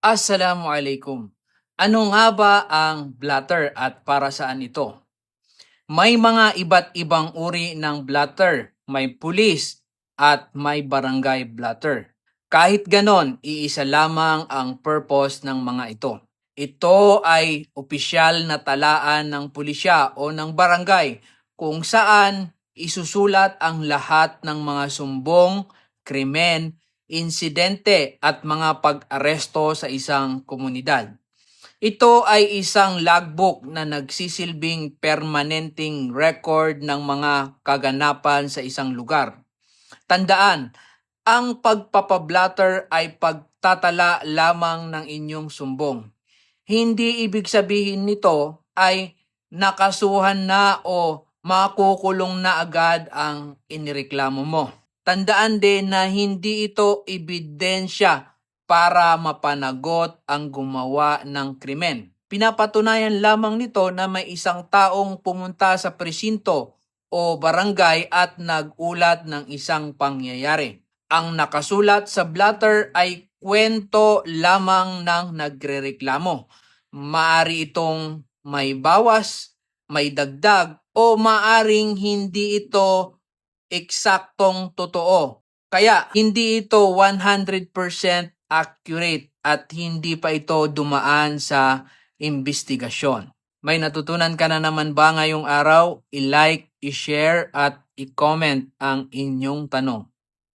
Assalamualaikum. Ano nga ba ang blotter at para saan ito? May mga iba't ibang uri ng blotter. May pulis at may barangay blotter. Kahit ganon, iisa lamang ang purpose ng mga ito. Ito ay opisyal na talaan ng pulisya o ng barangay kung saan isusulat ang lahat ng mga sumbong, krimen, insidente at mga pag-aresto sa isang komunidad. Ito ay isang logbook na nagsisilbing permanenteng record ng mga kaganapan sa isang lugar. Tandaan, ang pagpapablatter ay pagtatala lamang ng inyong sumbong. Hindi ibig sabihin nito ay nakasuhan na o makukulong na agad ang inireklamo mo. Tandaan din na hindi ito ebidensya para mapanagot ang gumawa ng krimen. Pinapatunayan lamang nito na may isang taong pumunta sa presinto o barangay at nag-ulat ng isang pangyayari. Ang nakasulat sa blotter ay kwento lamang ng nagrereklamo. Maari itong may bawas, may dagdag, o maaring hindi ito eksaktong totoo. Kaya hindi ito 100% accurate at hindi pa ito dumaan sa investigasyon. May natutunan ka na naman ba ngayong araw? I-like, i-share at i-comment ang inyong tanong.